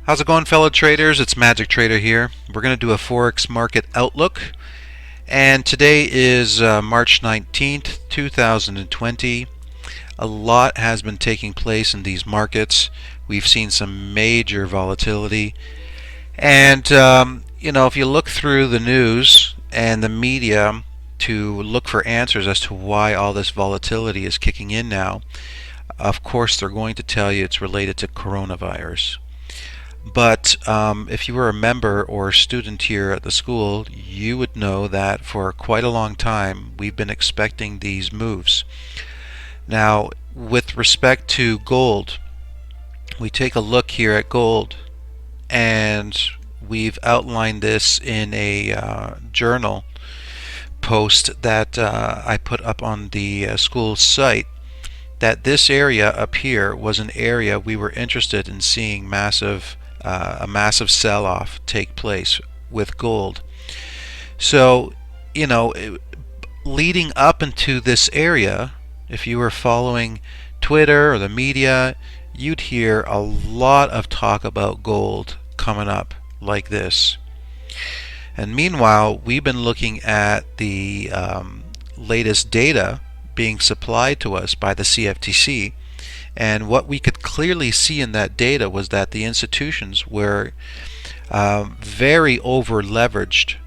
How's it going, fellow traders? It's Magic Trader here. We're going to do a Forex market outlook, and today is March 19th, 2020. A lot has been taking place in these markets. We've seen some major volatility, and if you look through the news and the media to look for answers as to why all this volatility is kicking in now, of course they're going to tell you it's related to coronavirus. But if you were a member or a student here at the school, you would know that for quite a long time we've been expecting these moves. Now, with respect to gold, we take a look here at gold, and we've outlined this in a journal post that I put up on the school site, that this area up here was an area we were interested in seeing a massive sell-off take place with gold. So, leading up into this area, if you were following Twitter or the media, you'd hear a lot of talk about gold coming up like this. And meanwhile, we've been looking at the latest data being supplied to us by the CFTC, and what we could clearly see in that data was that the institutions were very over leveraged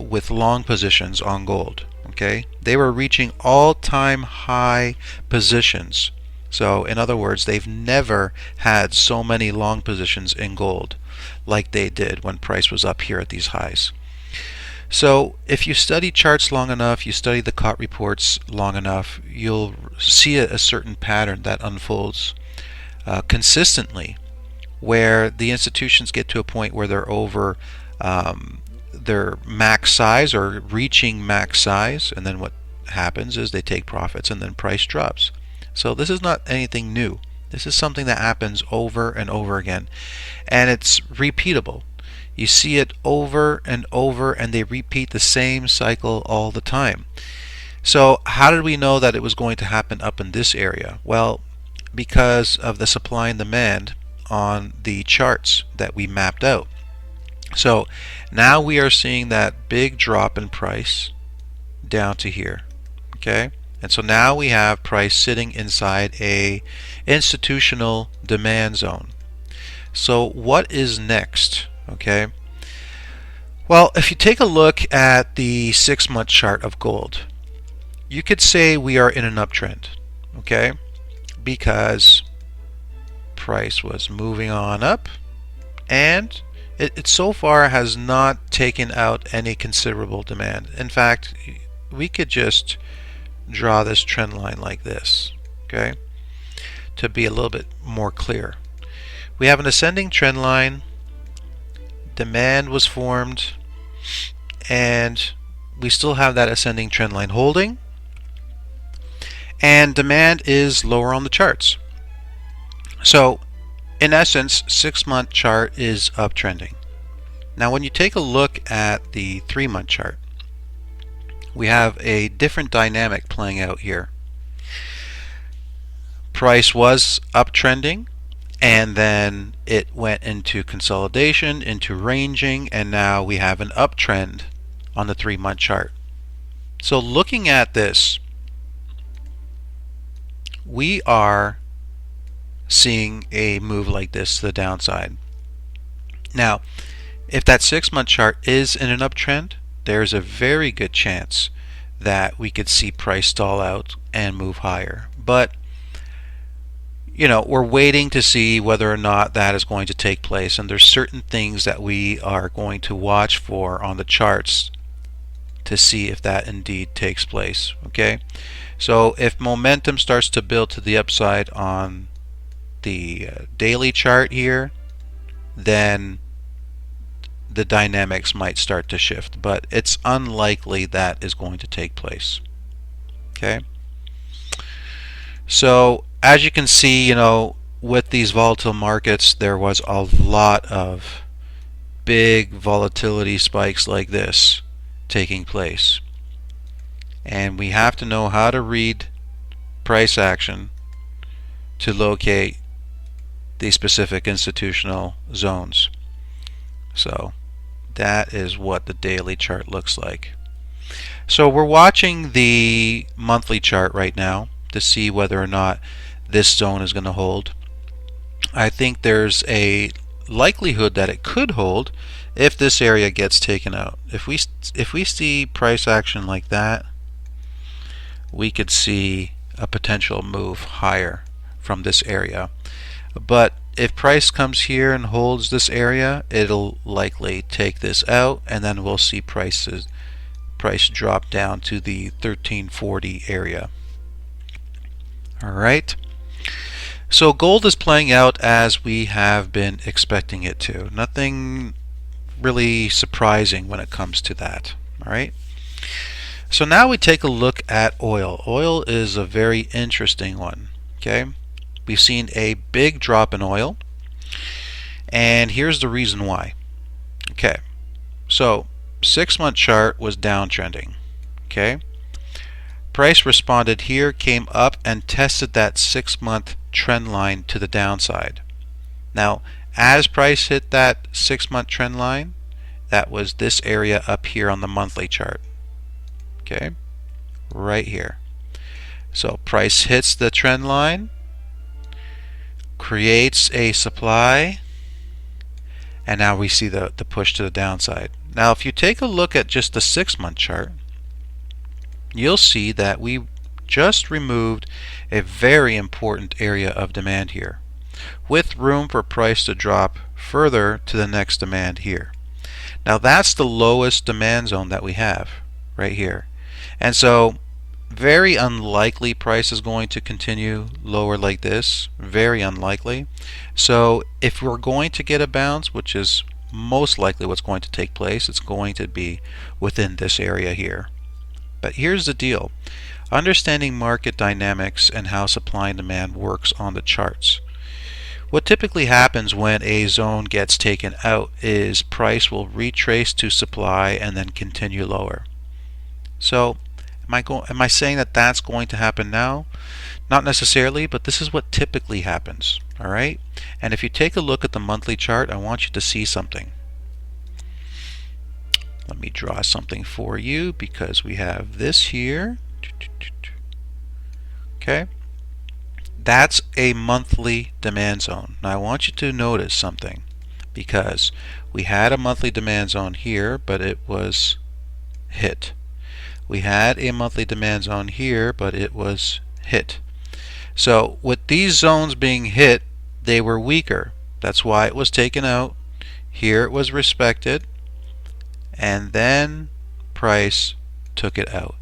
with long positions on gold. Okay, they were reaching all-time high positions. So in other words, they've never had so many long positions in gold like they did when price was up here at these highs. So if you study charts long enough, you study the COT reports long enough, you'll see a certain pattern that unfolds consistently, where the institutions get to a point where they're over their max size or reaching max size, and then what happens is they take profits and then price drops. So this is not anything new. This is something that happens over and over again, and it's repeatable. You see it over and over, and they repeat the same cycle all the time. So how did we know that it was going to happen up in this area? Well, because of the supply and demand on the charts that we mapped out. So now we are seeing that big drop in price down to here. Okay? And so now we have price sitting inside a institutional demand zone. So what is next? Okay. Well, if you take a look at the 6-month chart of gold, you could say we are in an uptrend. Okay, because price was moving on up, and it so far has not taken out any considerable demand. In fact, we could just draw this trend line like this, okay, to be a little bit more clear. We have an ascending trend line. Demand was formed, and we still have that ascending trend line holding, and demand is lower on the charts. So in essence, 6-month chart is uptrending. Now when you take a look at the 3-month chart, we have a different dynamic playing out here. Price was uptrending, and then it went into consolidation, into ranging, and now we have an uptrend on the 3-month chart. So looking at this, we are seeing a move like this to the downside. Now, if that 6-month chart is in an uptrend, there's a very good chance that we could see price stall out and move higher. But we're waiting to see whether or not that is going to take place, and there's certain things that we are going to watch for on the charts to see if that indeed takes place. Okay, so if momentum starts to build to the upside on the daily chart here, then the dynamics might start to shift, but it's unlikely that is going to take place. Okay, so as you can see, with these volatile markets, there was a lot of big volatility spikes like this taking place. And we have to know how to read price action to locate the specific institutional zones. So that is what the daily chart looks like. So we're watching the monthly chart right now to see whether or not this zone is going to hold. I think there's a likelihood that it could hold if this area gets taken out. If we see price action like that, we could see a potential move higher from this area. But if price comes here and holds this area, it'll likely take this out, and then we'll see price drop down to the 1340 area. Alright, so gold is playing out as we have been expecting it to. Nothing really surprising when it comes to that. Alright, so now we take a look at oil. Oil is a very interesting one. Okay, we've seen a big drop in oil, and here's the reason why. Okay, so 6-month chart was downtrending. Okay, price responded here, came up and tested that 6-month trend line to the downside. Now, as price hit that 6-month trend line, that was this area up here on the monthly chart. Okay, right here. So price hits the trend line, creates a supply, and now we see the push to the downside. Now if you take a look at just the 6-month chart, you'll see that we just removed a very important area of demand here, with room for price to drop further to the next demand here. Now that's the lowest demand zone that we have right here, and so very unlikely price is going to continue lower like this. Very unlikely. So if we're going to get a bounce, which is most likely what's going to take place, it's going to be within this area here. But here's the deal. Understanding market dynamics and how supply and demand works on the charts. What typically happens when a zone gets taken out is price will retrace to supply and then continue lower. So am I saying that that's going to happen now? Not necessarily, but this is what typically happens. Alright? And if you take a look at the monthly chart, I want you to see something. Let me draw something for you because we have this here. Okay? That's a monthly demand zone. Now I want you to notice something, because we had a monthly demand zone here, but it was hit. We had a monthly demand zone here, but it was hit. So with these zones being hit, they were weaker. That's why it was taken out. Here it was respected, and then price took it out.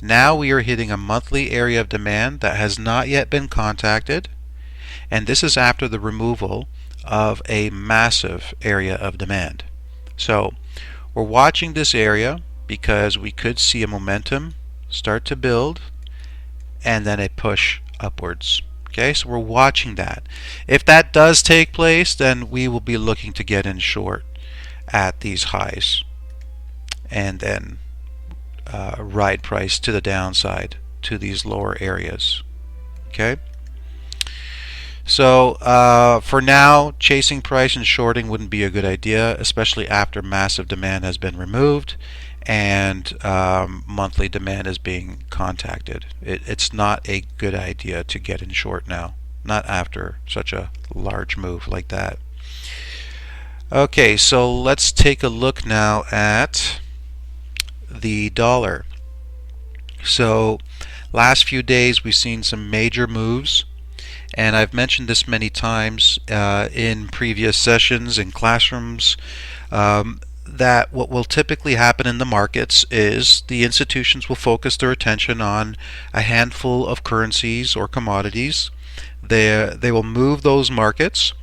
Now we are hitting a monthly area of demand that has not yet been contacted, and this is after the removal of a massive area of demand. So we're watching this area because we could see a momentum start to build and then a push upwards. Okay, so we're watching that. If that does take place, then we will be looking to get in short at these highs and then ride price to the downside to these lower areas. Okay, so for now, chasing price and shorting wouldn't be a good idea, especially after massive demand has been removed and monthly demand is being contacted. It's not a good idea to get in short now, not after such a large move like that. Okay, so let's take a look now at the dollar. So last few days we've seen some major moves, and I've mentioned this many times in previous sessions in classrooms, that what will typically happen in the markets is the institutions will focus their attention on a handful of currencies or commodities. They will move those markets,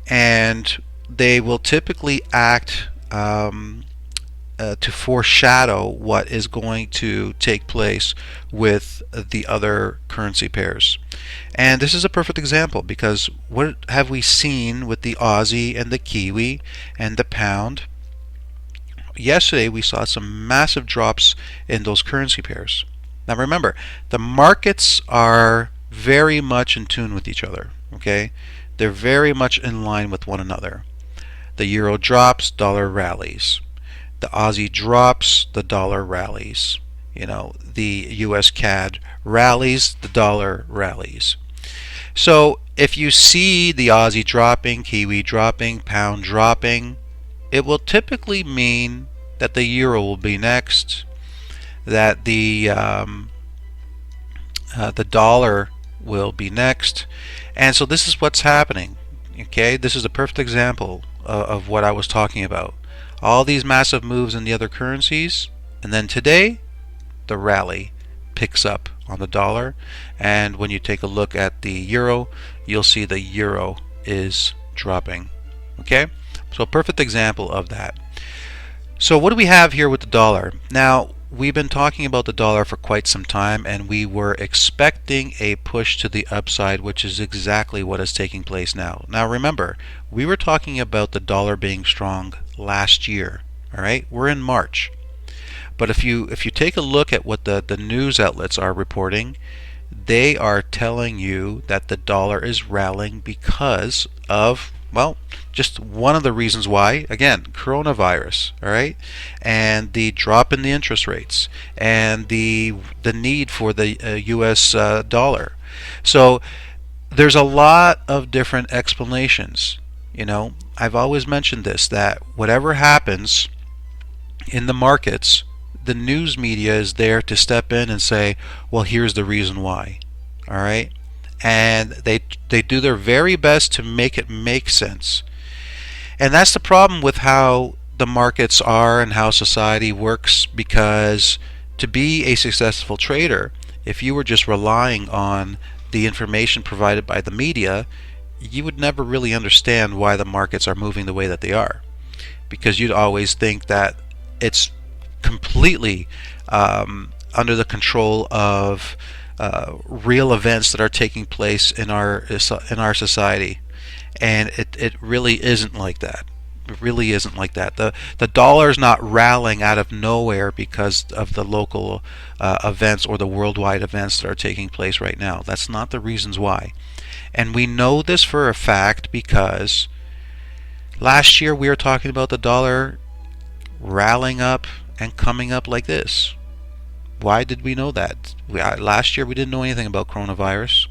and they will typically act to foreshadow what is going to take place with the other currency pairs. And this is a perfect example, because what have we seen with the Aussie and the Kiwi and the pound? Yesterday we saw some massive drops in those currency pairs. Now remember, the markets are very much in tune with each other. Okay, They're very much in line with one another. The euro drops, dollar rallies. The Aussie drops, the dollar rallies. The US CAD rallies, the dollar rallies. So if you see the Aussie dropping, Kiwi dropping, pound dropping, it will typically mean that the euro will be next, that the dollar will be next, and so this is what's happening. Okay, this is a perfect example of what I was talking about. All these massive moves in the other currencies, and then today, the rally picks up on the dollar, and when you take a look at the euro, you'll see the euro is dropping. Okay, so a perfect example of that. So what do we have here with the dollar? Now, we've been talking about the dollar for quite some time, and we were expecting a push to the upside, which is exactly what is taking place now. Now remember, we were talking about the dollar being strong last year. All right, we're in March. But if you take a look at what the news outlets are reporting, they are telling you that the dollar is rallying because of, well, just one of the reasons why, again, coronavirus, all right, and the drop in the interest rates, and the need for the US dollar. So there's a lot of different explanations. I've always mentioned this, that whatever happens in the markets, the news media is there to step in and say, well, here's the reason why. All right, and they do their very best to make it make sense. And that's the problem with how the markets are and how society works, because to be a successful trader, if you were just relying on the information provided by the media, you would never really understand why the markets are moving the way that they are, because you'd always think that it's completely under the control of real events that are taking place in our society, and it really isn't like that. It really isn't like that. The dollar's not rallying out of nowhere because of the local events or the worldwide events that are taking place right now. That's not the reasons why. And we know this for a fact because last year we were talking about the dollar rallying up and coming up like this. Why did we know that? Last year we didn't know anything about coronavirus.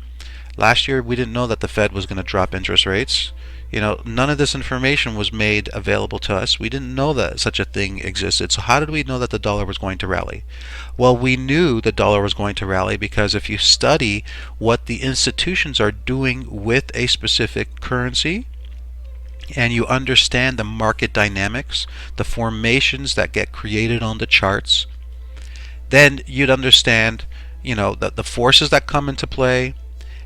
Last year we didn't know that the Fed was going to drop interest rates. None of this information was made available to us. We didn't know that such a thing existed. So how did we know that the dollar was going to rally? Well, we knew the dollar was going to rally because if you study what the institutions are doing with a specific currency, and you understand the market dynamics, the formations that get created on the charts, then you'd understand, the forces that come into play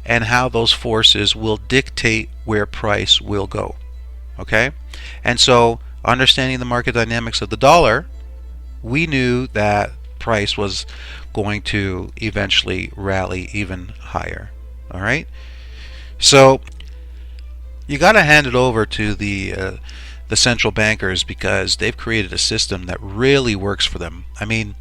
and how those forces will dictate where price will go. Okay? And so, understanding the market dynamics of the dollar, we knew that price was going to eventually rally even higher. All right? So, you got to hand it over to the central bankers, because they've created a system that really works for them. I mean,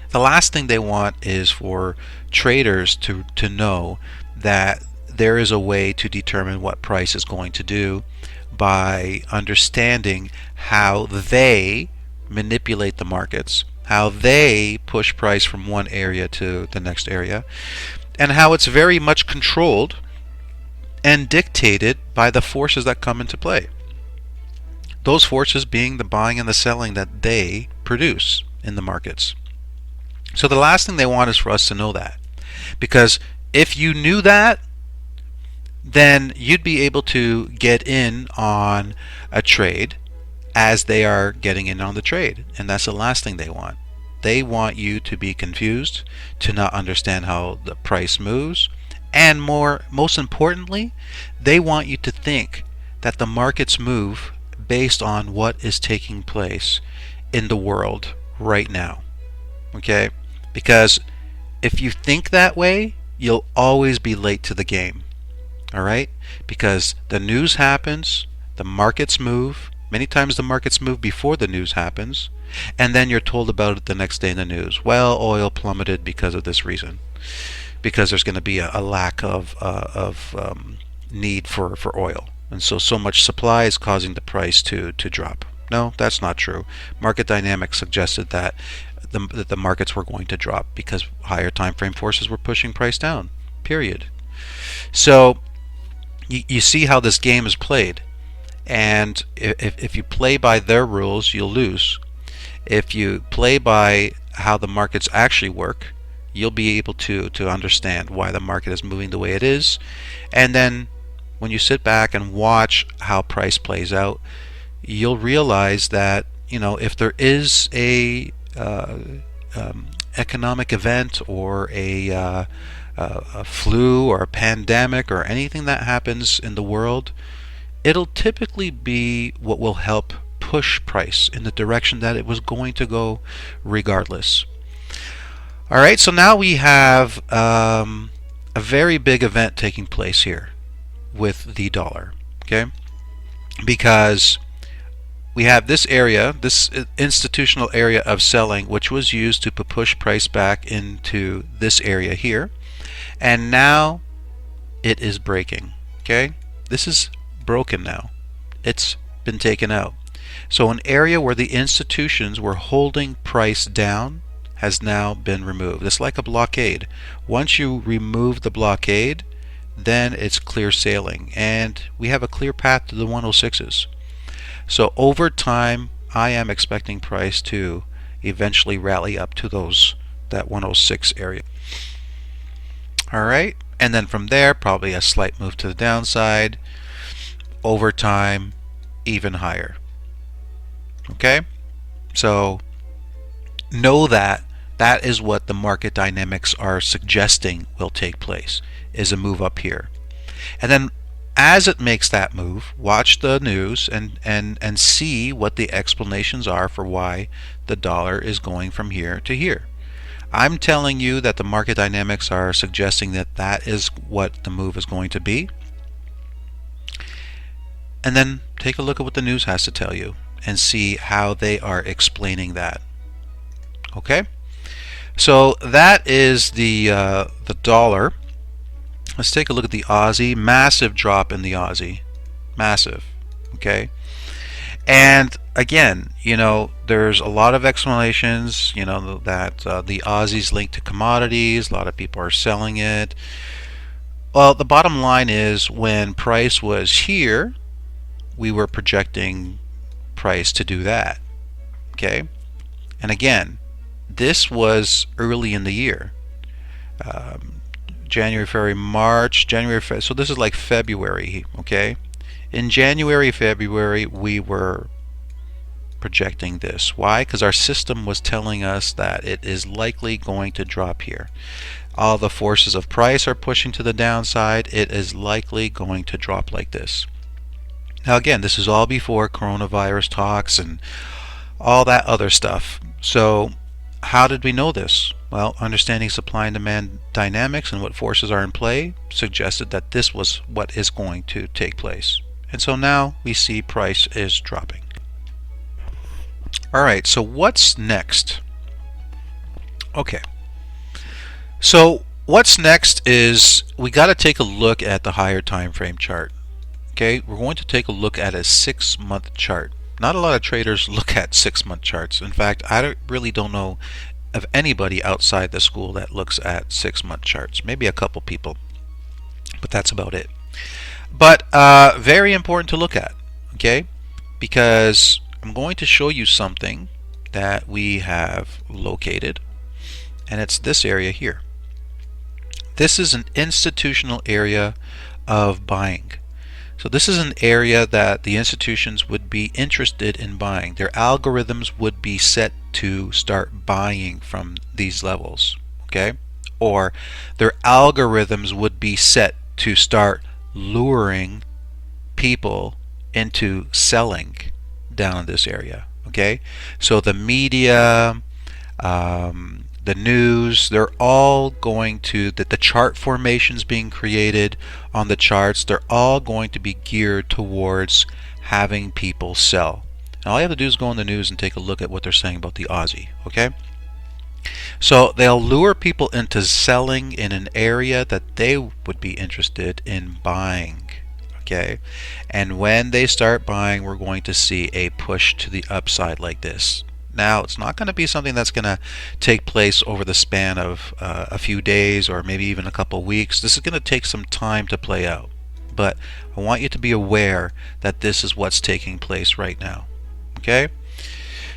the last thing they want is for traders to know that there is a way to determine what price is going to do by understanding how they manipulate the markets, how they push price from one area to the next area, and how it's very much controlled and dictated by the forces that come into play. Those forces being the buying and the selling that they produce in the markets. So the last thing they want is for us to know that. Because if you knew that, then you'd be able to get in on a trade as they are getting in on the trade. And that's the last thing they want. They want you to be confused, to not understand how the price moves, and most importantly, they want you to think that the markets move based on what is taking place in the world right now. Okay? Because if you think that way, you'll always be late to the game. All right? Because the news happens, the markets move. Many times the markets move before the news happens, and then you're told about it the next day in the news. Well, oil plummeted because of this reason. Because there's going to be a lack of need for oil. And so much supply is causing the price to drop. No, that's not true. Market dynamics suggested that the markets were going to drop because higher time frame forces were pushing price down. Period. So you see how this game is played. And if you play by their rules, you'll lose. If you play by how the markets actually work, you'll be able to understand why the market is moving the way it is. And then when you sit back and watch how price plays out, you'll realize that, you know, if there is a economic event or a flu or a pandemic or anything that happens in the world, it'll typically be what will help push price in the direction that it was going to go regardless. Alright, so now we have a very big event taking place here with the dollar, okay? Because we have this area, this institutional area of selling, which was used to push price back into this area here, and now it is breaking, okay? This is broken now. It's been taken out. So an area where the institutions were holding price down has now been removed. It's like a blockade. Once you remove the blockade, then it's clear sailing, and we have a clear path to the 106s. So over time, I am expecting price to eventually rally up to that 106 area. Alright, and then from there, probably a slight move to the downside. Over time, even higher. Okay? So know that that is what the market dynamics are suggesting will take place, is a move up here. And then as it makes that move, watch the news and see what the explanations are for why the dollar is going from here to here. I'm telling you that the market dynamics are suggesting that that is what the move is going to be. And then take a look at what the news has to tell you and see how they are explaining that. Okay? So that is the dollar. Let's take a look at the Aussie. Massive drop in the Aussie. Massive. Okay? And again, you know, there's a lot of explanations, you know, that the Aussie's linked to commodities. A lot of people are selling it. Well, the bottom line is when price was here, we were projecting price to do that. Okay? And again, this was early in the year. January, February, March, so this is like February, okay? In January, February, we were projecting this. Why? Because our system was telling us that it is likely going to drop here. All the forces of price are pushing to the downside. It is likely going to drop like this. Now again, this is all before coronavirus talks and all that other stuff. So how did we know this? Well, understanding supply and demand dynamics and what forces are in play suggested that this was what is going to take place. And so now we see price is dropping. Alright, so what's next? Okay. So what's next is we got to take a look at the higher time frame chart. Okay, we're going to take a look at a 6-month chart. Not a lot of traders look at 6-month charts. In fact, I really don't know of anybody outside the school that looks at 6-month charts. Maybe a couple people, but that's about it. But very important to look at, okay? Because I'm going to show you something that we have located, and it's this area here. This is an institutional area of buying. So this is an area that the institutions would be interested in buying. Their algorithms would be set to start buying from these levels, okay? Or their algorithms would be set to start luring people into selling down in this area, okay? So the media, the news, they're all going to, the chart formations being created on the charts, they're all going to be geared towards having people sell. And all you have to do is go on the news and take a look at what they're saying about the Aussie, okay? So they'll lure people into selling in an area that they would be interested in buying, Okay, and when they start buying, we're going to see a push to the upside like this. Now, it's not going to be something that's going to take place over the span of a few days or maybe even a couple weeks. This is going to take some time to play out. But I want you to be aware that this is what's taking place right now. Okay?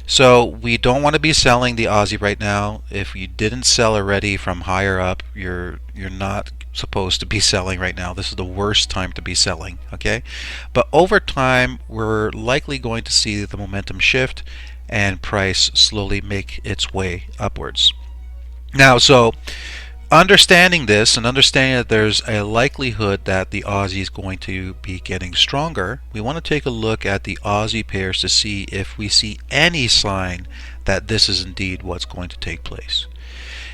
So we don't want to be selling the Aussie right now. If you didn't sell already from higher up, you're not supposed to be selling right now. This is the worst time to be selling, okay? But over time, we're likely going to see the momentum shift and price slowly make its way upwards. Now, so understanding this and understanding that there's a likelihood that the Aussie is going to be getting stronger, we want to take a look at the Aussie pairs to see if we see any sign that this is indeed what's going to take place.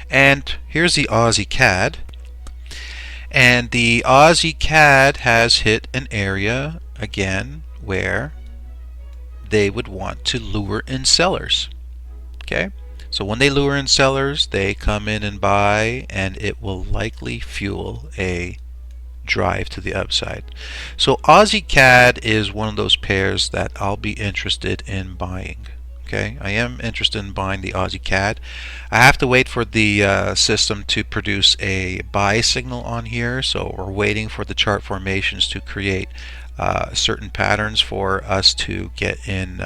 And here's the Aussie CAD. And the Aussie CAD has hit an area again where they would want to lure in sellers. Okay? So when they lure in sellers, they come in and buy, and it will likely fuel a drive to the upside. So Aussie CAD is one of those pairs that I'll be interested in buying. Okay, I am interested in buying the Aussie CAD. I have to wait for the system to produce a buy signal on here, so we're waiting for the chart formations to create certain patterns for us to get in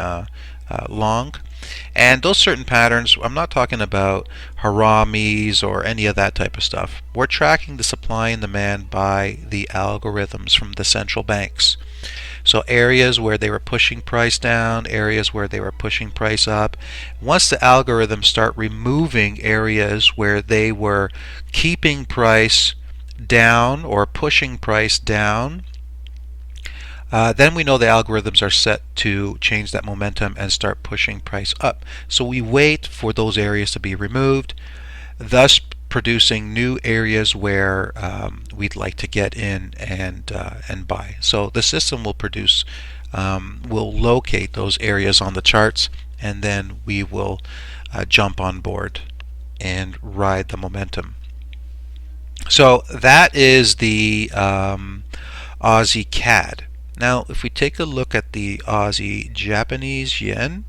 long. And those certain patterns, I'm not talking about haramis or any of that type of stuff. We're tracking the supply and demand by the algorithms from the central banks. So areas where they were pushing price down, areas where they were pushing price up. Once the algorithms start removing areas where they were keeping price down or pushing price down, then we know the algorithms are set to change that momentum and start pushing price up. So we wait for those areas to be removed, thus producing new areas where we'd like to get in and buy. So the system will produce, will locate those areas on the charts, and then we will jump on board and ride the momentum. So that is the Aussie CAD. Now, if we take a look at the Aussie Japanese Yen,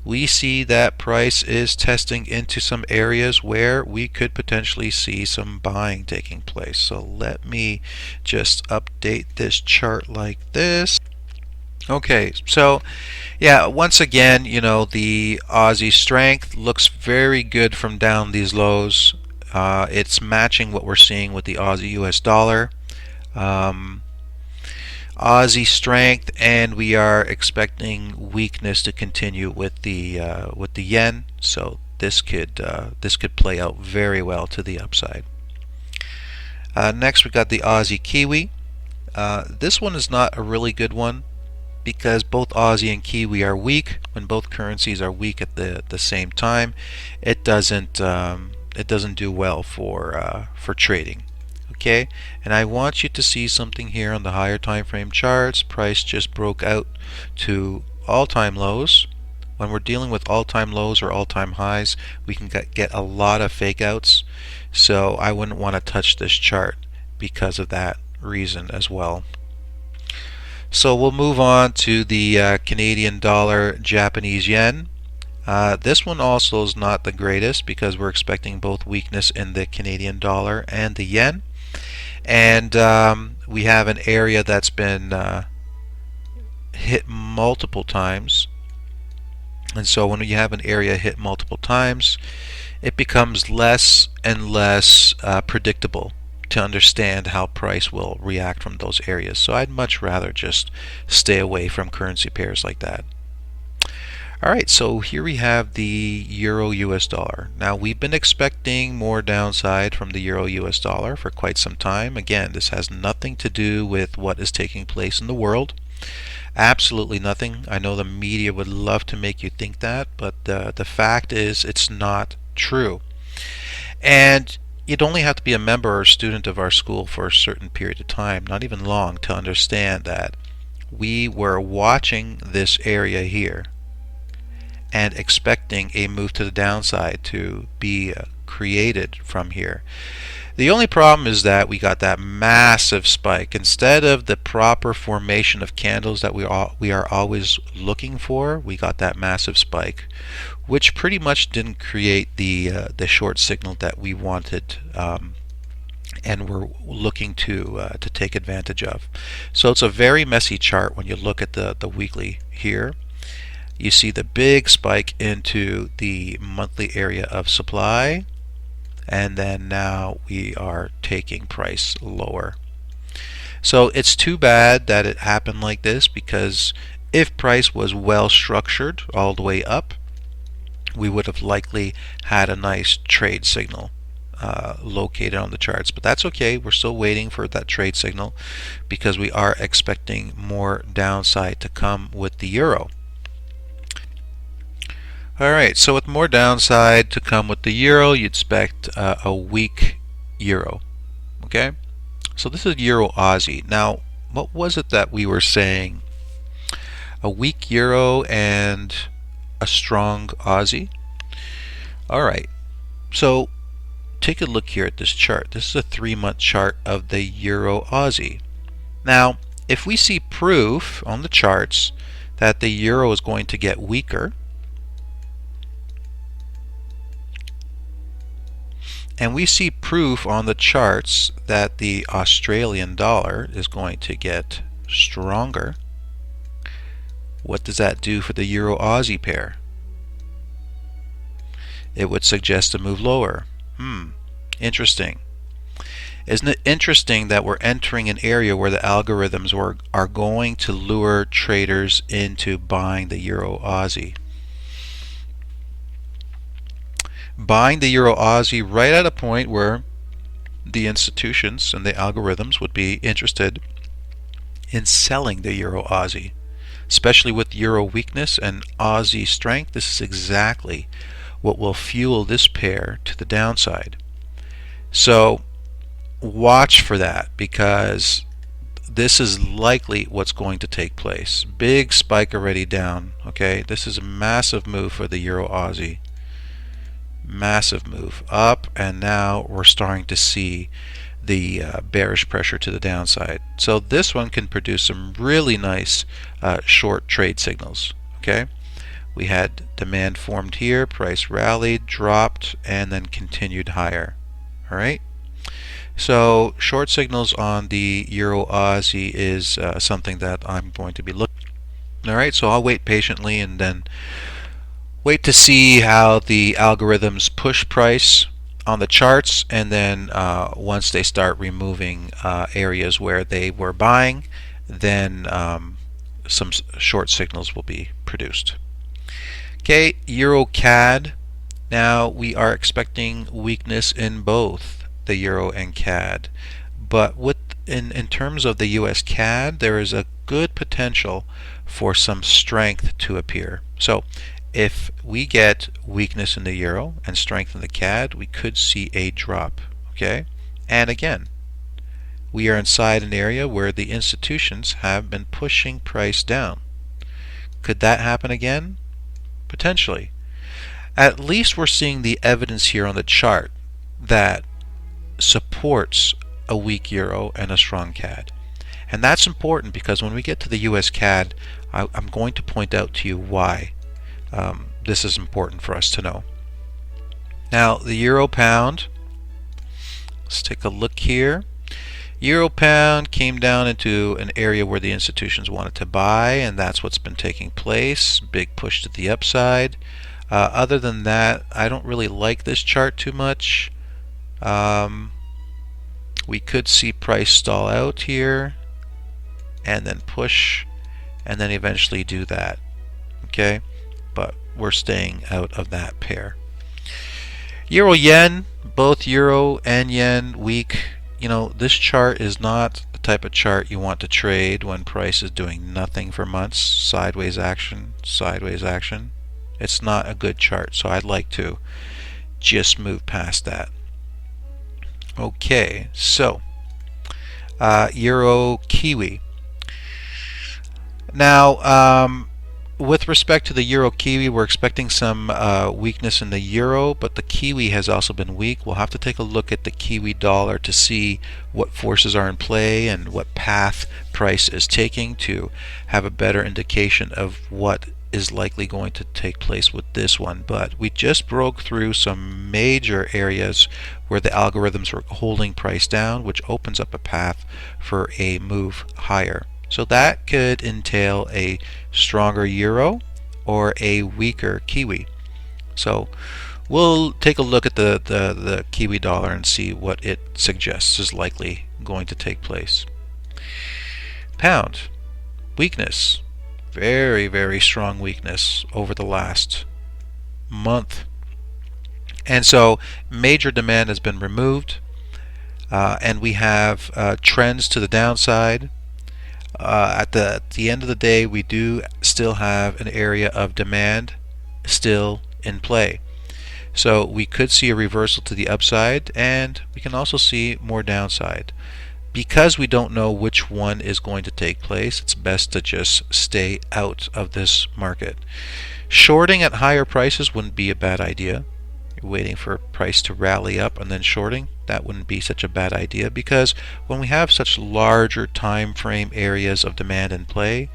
we see that price is testing into some areas where we could potentially see some buying taking place. So let me just update this chart like this. Okay, so yeah, once again, you know, the Aussie strength looks very good from down these lows. It's matching what we're seeing with the Aussie US dollar. Aussie strength, and we are expecting weakness to continue with the yen. So this could play out very well to the upside. Next, we got the Aussie Kiwi. This one is not a really good one because both Aussie and Kiwi are weak. When both currencies are weak at the same time, it doesn't do well for trading. Okay, and I want you to see something here on the higher time frame charts. Price just broke out to all-time lows. When we're dealing with all-time lows or all-time highs, we can get a lot of fake outs. So I wouldn't want to touch this chart because of that reason as well. So we'll move on to the Canadian dollar, Japanese yen. This one also is not the greatest because we're expecting both weakness in the Canadian dollar and the yen. And we have an area that's been hit multiple times. And so when you have an area hit multiple times, it becomes less and less predictable to understand how price will react from those areas. So I'd much rather just stay away from currency pairs like that. Alright, so here we have the Euro US dollar. Now we've been expecting more downside from the Euro US dollar for quite some time. Again, this has nothing to do with what is taking place in the world. Absolutely nothing. I know the media would love to make you think that, but the fact is it's not true. And you'd only have to be a member or student of our school for a certain period of time, not even long, to understand that we were watching this area here and expecting a move to the downside to be created from here. The only problem is that we got that massive spike. Instead of the proper formation of candles that we are always looking for, we got that massive spike, which pretty much didn't create the short signal that we wanted, and we're looking to take advantage of. So it's a very messy chart when you look at the weekly here. You see the big spike into the monthly area of supply, and then now we are taking price lower. So it's too bad that it happened like this, because if price was well structured all the way up, we would have likely had a nice trade signal located on the charts. But that's okay, we're still waiting for that trade signal because we are expecting more downside to come with the euro. Alright, so with more downside to come with the euro, you'd expect a weak euro. Okay, so this is Euro Aussie. Now, what was it that we were saying? A weak euro and a strong Aussie? Alright, so take a look here at this chart. This is a 3-month chart of the Euro Aussie. Now, if we see proof on the charts that the euro is going to get weaker, and we see proof on the charts that the Australian dollar is going to get stronger, what does that do for the Euro Aussie pair? It would suggest a move lower. Interesting. Isn't it interesting that we're entering an area where the algorithms are going to lure traders into buying the Euro Aussie? Buying the Euro Aussie right at a point where the institutions and the algorithms would be interested in selling the Euro Aussie. Especially with Euro weakness and Aussie strength, this is exactly what will fuel this pair to the downside. So watch for that, because this is likely what's going to take place. Big spike already down. Okay, this is a massive move for the Euro Aussie. Massive move up, and now we're starting to see the bearish pressure to the downside. So this one can produce some really nice short trade signals. Okay, we had demand formed here, price rallied, dropped, and then continued higher. All right, so short signals on the Euro Aussie is something that I'm going to be looking. All right, so I'll wait patiently and then wait to see how the algorithms push price on the charts, and then once they start removing areas where they were buying, then some short signals will be produced. Okay, Euro CAD. Now we are expecting weakness in both the Euro and CAD, but in terms of the US CAD, there is a good potential for some strength to appear. So if we get weakness in the euro and strength in the CAD, we could see a drop. Okay, and again, we are inside an area where the institutions have been pushing price down. Could that happen again? Potentially. At least we're seeing the evidence here on the chart that supports a weak euro and a strong CAD. And that's important, because when we get to the US CAD, I'm going to point out to you why this is important for us to know. Now, the euro pound, let's take a look here. Euro pound came down into an area where the institutions wanted to buy, and that's what's been taking place. Big push to the upside. Other than that, I don't really like this chart too much. We could see price stall out here and then push and then eventually do that. Okay, but we're staying out of that pair. Euro yen, both euro and yen weak. You know, this chart is not the type of chart you want to trade when price is doing nothing for months. Sideways action, sideways action. It's not a good chart, so I'd like to just move past that. Okay, so euro kiwi. Now, With respect to the euro kiwi, we're expecting some weakness in the euro, but the kiwi has also been weak. We'll have to take a look at the kiwi dollar to see what forces are in play and what path price is taking to have a better indication of what is likely going to take place with this one. But we just broke through some major areas where the algorithms were holding price down, which opens up a path for a move higher. So that could entail a stronger euro or a weaker kiwi. So we'll take a look at the kiwi dollar and see what it suggests is likely going to take place. Pound, weakness, very, very strong weakness over the last month. And so major demand has been removed, and we have trends to the downside. At the end of the day, we do still have an area of demand still in play. So we could see a reversal to the upside, and we can also see more downside. Because we don't know which one is going to take place, it's best to just stay out of this market. Shorting at higher prices wouldn't be a bad idea. You're waiting for a price to rally up and then shorting. That wouldn't be such a bad idea, because when we have such larger time frame areas of demand in play,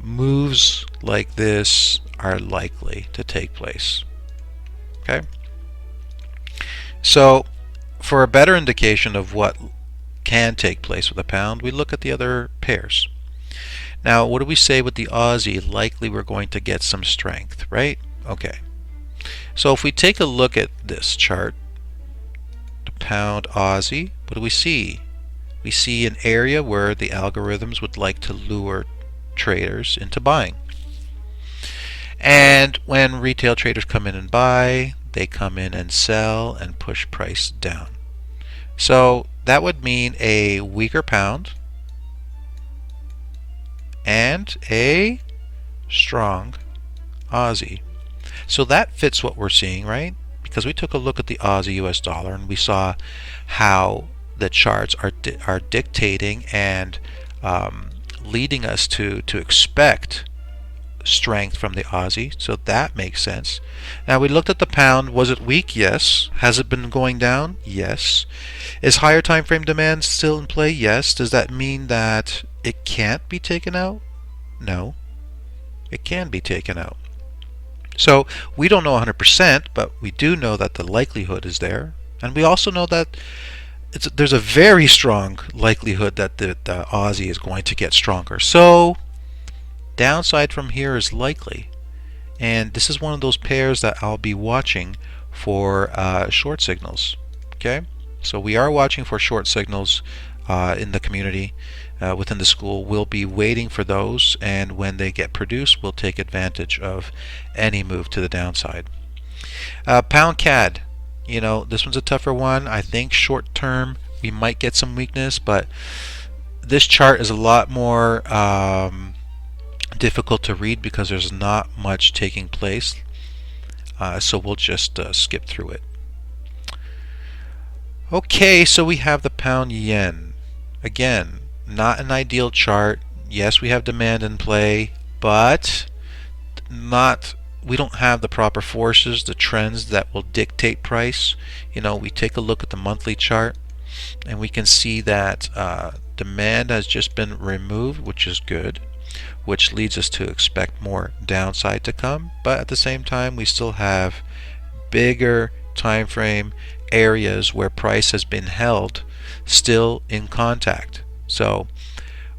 moves like this are likely to take place. Okay? So for a better indication of what can take place with the pound, we look at the other pairs. Now, what do we say with the Aussie? Likely we're going to get some strength, right? Okay. So if we take a look at this chart, the pound Aussie, what do we see? We see an area where the algorithms would like to lure traders into buying. And when retail traders come in and buy, they come in and sell and push price down. So that would mean a weaker pound and a strong Aussie. So that fits what we're seeing, right? Because we took a look at the Aussie US dollar and we saw how the charts are dictating and leading us to expect strength from the Aussie. So that makes sense. Now we looked at the pound. Was it weak? Yes. Has it been going down? Yes. Is higher time frame demand still in play? Yes. Does that mean that it can't be taken out? No. It can be taken out. So we don't know 100%, but we do know that the likelihood is there. And we also know that there's a very strong likelihood that the Aussie is going to get stronger. So downside from here is likely. And this is one of those pairs that I'll be watching for short signals. Okay? So we are watching for short signals in the community. Within the school, we'll be waiting for those, and when they get produced, we'll take advantage of any move to the downside. Pound CAD, this one's a tougher one. I think short term we might get some weakness, but this chart is a lot more difficult to read because there's not much taking place. So we'll just skip through it. Okay, so we have the pound yen. Again, not an ideal chart. Yes, we have demand in play, but we don't have the proper forces, the trends that will dictate price. We take a look at the monthly chart and we can see that demand has just been removed, which is good, which leads us to expect more downside to come. But at the same time, we still have bigger time frame areas where price has been held still in contact. So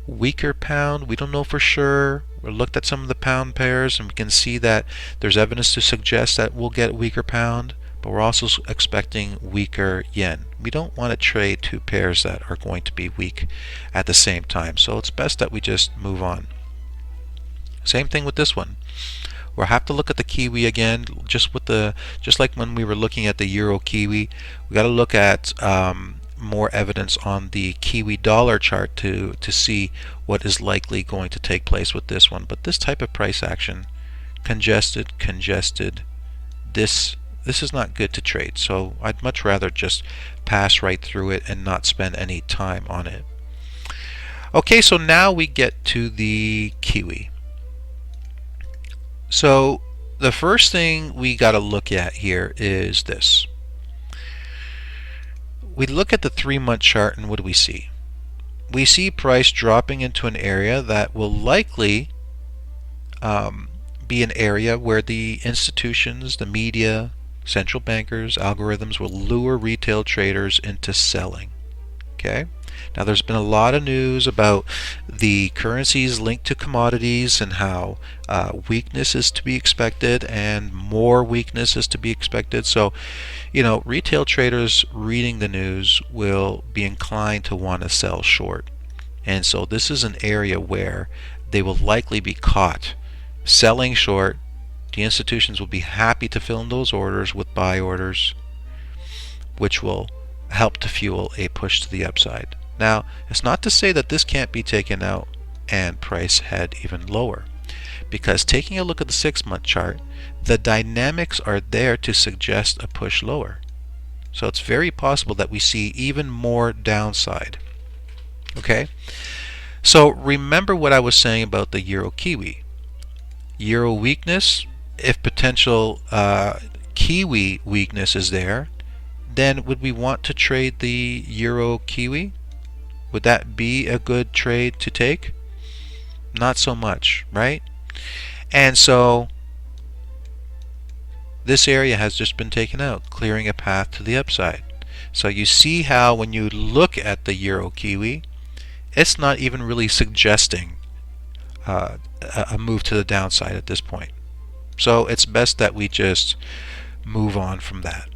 weaker pound, we don't know for sure. We looked at some of the pound pairs and we can see that there's evidence to suggest that we'll get weaker pound, but we're also expecting weaker yen. We don't want to trade two pairs that are going to be weak at the same time, so it's best that we just move on. Same thing with this one. We'll have to look at the kiwi again, just like when we were looking at the euro kiwi. We got to look at more evidence on the kiwi dollar chart to see what is likely going to take place with this one. But this type of price action, congested, this is not good to trade. So I'd much rather just pass right through it and not spend any time on it. Okay, so now we get to the kiwi. So the first thing we got to look at here is this. We look at the 3-month chart, and what do we see? We see price dropping into an area that will likely be an area where the institutions, the media, central bankers, algorithms will lure retail traders into selling. Okay? Now there's been a lot of news about the currencies linked to commodities and how weakness is to be expected and more weakness is to be expected. So, retail traders reading the news will be inclined to want to sell short. And so this is an area where they will likely be caught selling short. The institutions will be happy to fill in those orders with buy orders, which will help to fuel a push to the upside. Now, it's not to say that this can't be taken out and price head even lower, because taking a look at the 6-month chart, the dynamics are there to suggest a push lower. So it's very possible that we see even more downside. Okay? So remember what I was saying about the Euro Kiwi. Euro weakness, if potential Kiwi weakness is there, then would we want to trade the Euro Kiwi? Would that be a good trade to take? Not so much, right? And so this area has just been taken out, clearing a path to the upside. So you see how when you look at the Euro Kiwi, it's not even really suggesting a move to the downside at this point. So it's best that we just move on from that.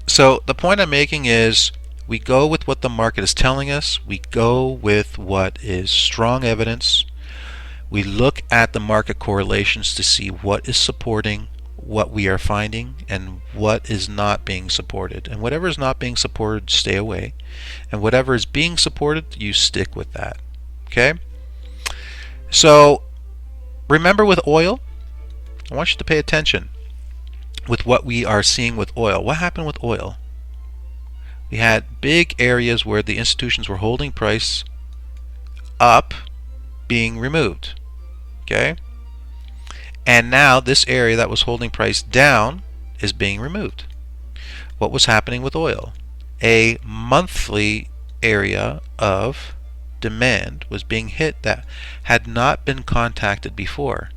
So the point I'm making is we go with what the market is telling us. We go with what is strong evidence. We look at the market correlations to see what is supporting what we are finding and what is not being supported. And whatever is not being supported, stay away. And whatever is being supported, you stick with that. Okay? So remember with oil, I want you to pay attention with what we are seeing with oil. What happened with oil? We had big areas where the institutions were holding price up being removed. Okay? And now this area that was holding price down is being removed. What was happening with oil? A monthly area of demand was being hit that had not been contacted before.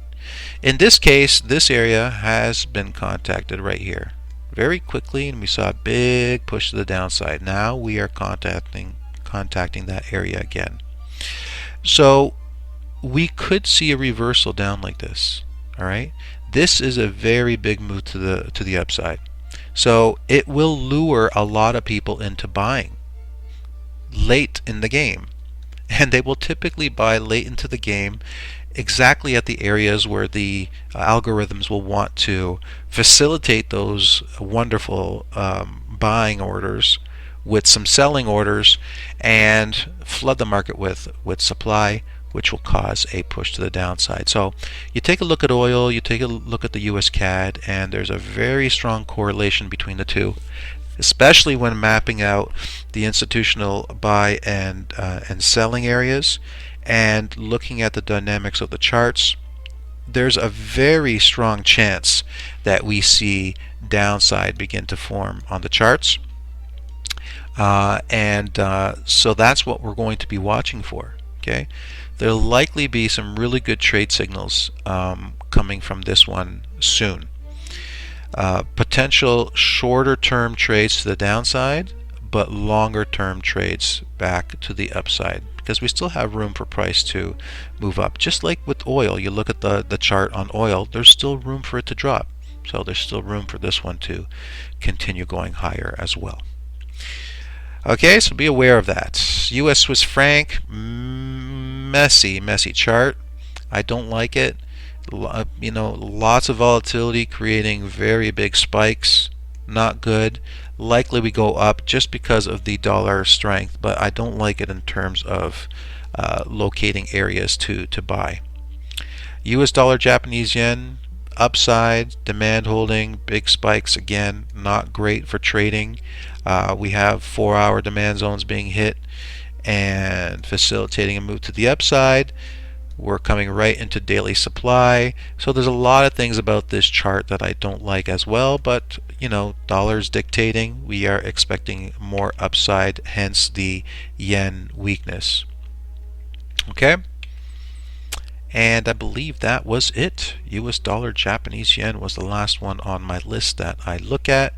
In this case, this area has been contacted right here very quickly, and we saw a big push to the downside. Now we are contacting that area again. So we could see a reversal down like this. All right, this is a very big move to the upside. So it will lure a lot of people into buying late in the game, and they will typically buy late into the game exactly at the areas where the algorithms will want to facilitate those wonderful buying orders with some selling orders and flood the market with supply, which will cause a push to the downside. So you take a look at oil, you take a look at the US CAD, and there's a very strong correlation between the two, especially when mapping out the institutional buy and selling areas and looking at the dynamics of the charts. There's a very strong chance that we see downside begin to form on the charts. So that's what we're going to be watching for. Okay, there'll likely be some really good trade signals coming from this one soon. Potential shorter term trades to the downside, but longer term trades back to the upside, because we still have room for price to move up. Just like with oil, you look at the chart on oil, there's still room for it to drop. So there's still room for this one to continue going higher as well. Okay, so be aware of that. US Swiss franc, messy chart. I don't like it. Lots of volatility creating very big spikes. Not good. Likely we go up just because of the dollar strength, but I don't like it in terms of locating areas to buy. US dollar Japanese yen, upside, demand holding, big spikes again, not great for trading. We have 4-hour demand zones being hit and facilitating a move to the upside. We're coming right into daily supply. So there's a lot of things about this chart that I don't like as well, but dollars dictating, we are expecting more upside, hence the yen weakness. Okay? And I believe that was it. US dollar, Japanese yen was the last one on my list that I look at.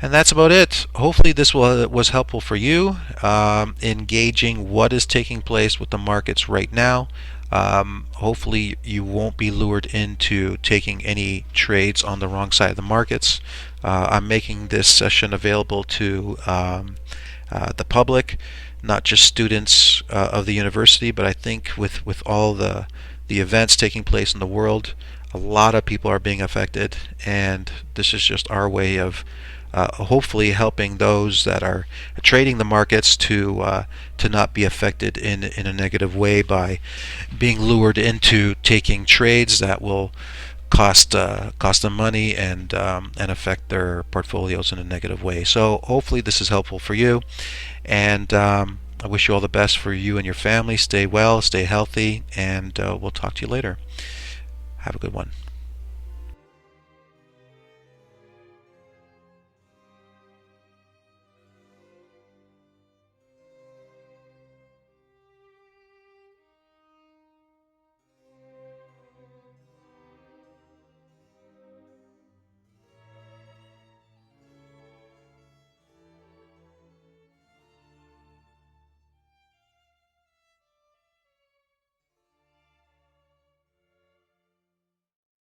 And that's about it. Hopefully this was helpful for you, engaging what is taking place with the markets right now. Hopefully you won't be lured into taking any trades on the wrong side of the markets. I'm making this session available to the public, not just students of the university, but I think with all the events taking place in the world, a lot of people are being affected, and this is just our way of hopefully helping those that are trading the markets to not be affected in a negative way by being lured into taking trades that will cost them money and affect their portfolios in a negative way. So hopefully this is helpful for you, and I wish you all the best for you and your family. Stay well, stay healthy, and we'll talk to you later. Have a good one.